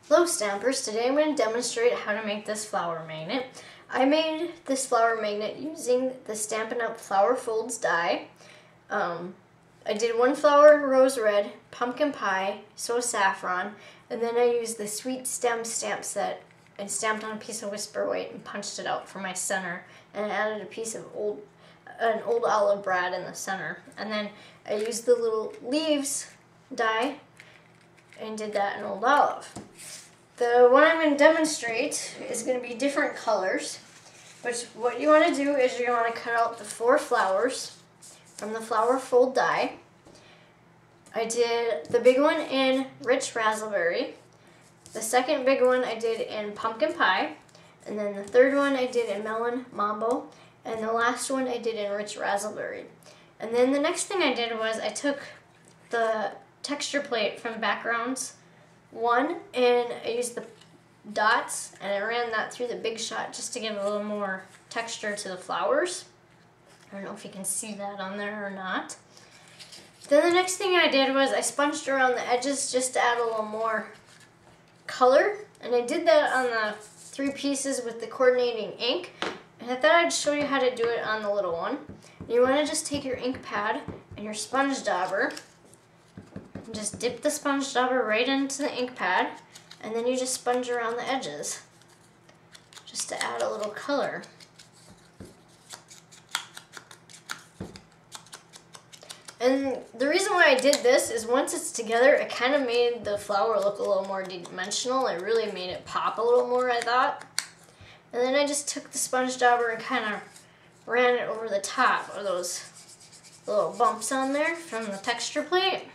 Hello Stampers, today I'm going to demonstrate how to make this flower magnet. I made this flower magnet using the Stampin' Up! Flower Folds die. I did one flower rose red, pumpkin pie, so saffron, and then I used the sweet stem stamp set and stamped on a piece of whisper white and punched it out for my center, and I added a piece of an old olive brad in the center. And then I used the little leaves die and did that in old olive. The one I'm going to demonstrate is going to be different colors, which what you want to do is you want to cut out the 4 flowers from the flower fold die. I did the big one in rich raspberry, the second big one I did in pumpkin pie, and then the third one I did in melon mambo, and the last one I did in rich raspberry. And then the next thing I did was I took the texture plate from backgrounds 1 and I used the dots and I ran that through the Big Shot just to give a little more texture to the flowers. I don't know if you can see that on there or not. Then the next thing I did was I sponged around the edges just to add a little more color, and I did that on the 3 pieces with the coordinating ink, and I thought I'd show you how to do it on the little one. You want to just take your ink pad and your sponge dauber and just dip the sponge dauber right into the ink pad, and then you just sponge around the edges just to add a little color. And the reason why I did this is once it's together, it kind of made the flower look a little more dimensional. It really made it pop a little more, I thought. And then I just took the sponge dauber and kind of ran it over the top of those little bumps on there from the texture plate.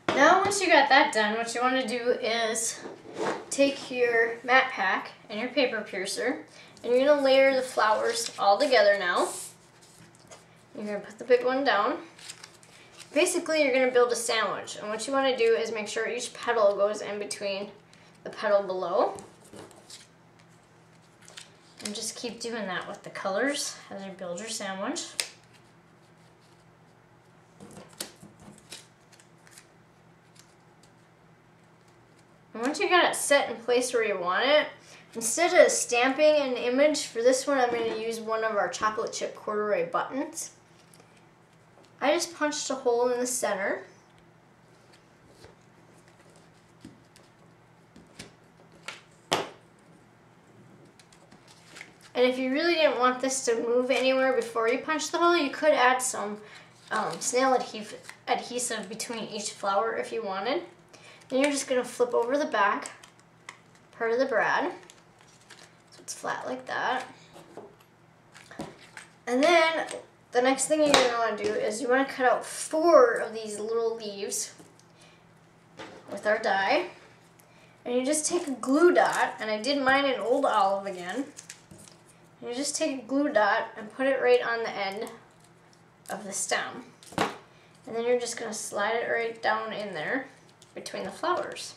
Now once you got that done, what you want to do is take your matte pack and your paper piercer, and you're going to layer the flowers all together now. You're going to put the big one down. Basically, you're going to build a sandwich, and what you want to do is make sure each petal goes in between the petal below. And just keep doing that with the colors as you build your sandwich. And once you got it set in place where you want it, instead of stamping an image, for this one I'm going to use one of our chocolate chip corduroy buttons. I just punched a hole in the center. And if you really didn't want this to move anywhere before you punch the hole, you could add some snail adhesive between each flower if you wanted. Then you're just going to flip over the back part of the brad, so it's flat like that. And then the next thing you're going to want to do is you want to cut out 4 of these little leaves with our die. And you just take a glue dot, and I did mine in old olive again. And you just take a glue dot and put it right on the end of the stem. And then you're just going to slide it right down in there between the flowers.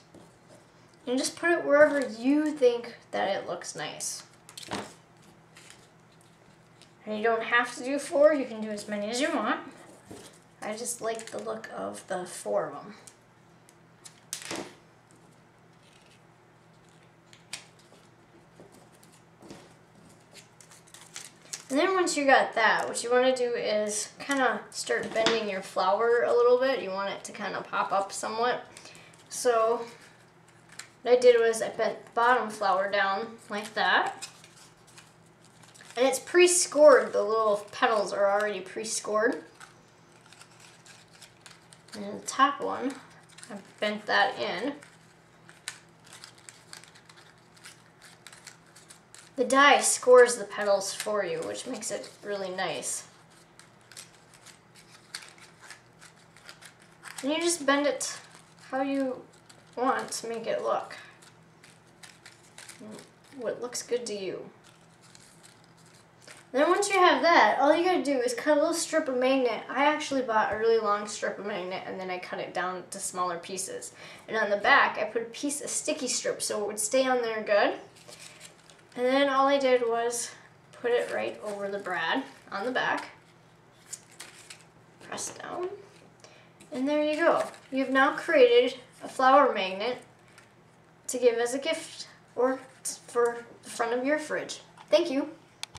And just put it wherever you think that it looks nice. And you don't have to do 4, you can do as many as you want. I just like the look of the 4 of them. And then once you got that, what you want to do is kind of start bending your flower a little bit. You want it to kind of pop up somewhat. So what I did was I bent the bottom flower down like that. And it's pre-scored. The little petals are already pre-scored. And the top one, I bent that in. The die scores the petals for you, which makes it really nice. And you just bend it how you want to make it look. What looks good to you. Then once you have that, all you gotta do is cut a little strip of magnet. I actually bought a really long strip of magnet and then I cut it down to smaller pieces. And on the back, I put a piece of sticky strip so it would stay on there good. And then all I did was put it right over the brad on the back. Press down. And there you go. You've now created a flower magnet to give as a gift or for the front of your fridge. Thank you.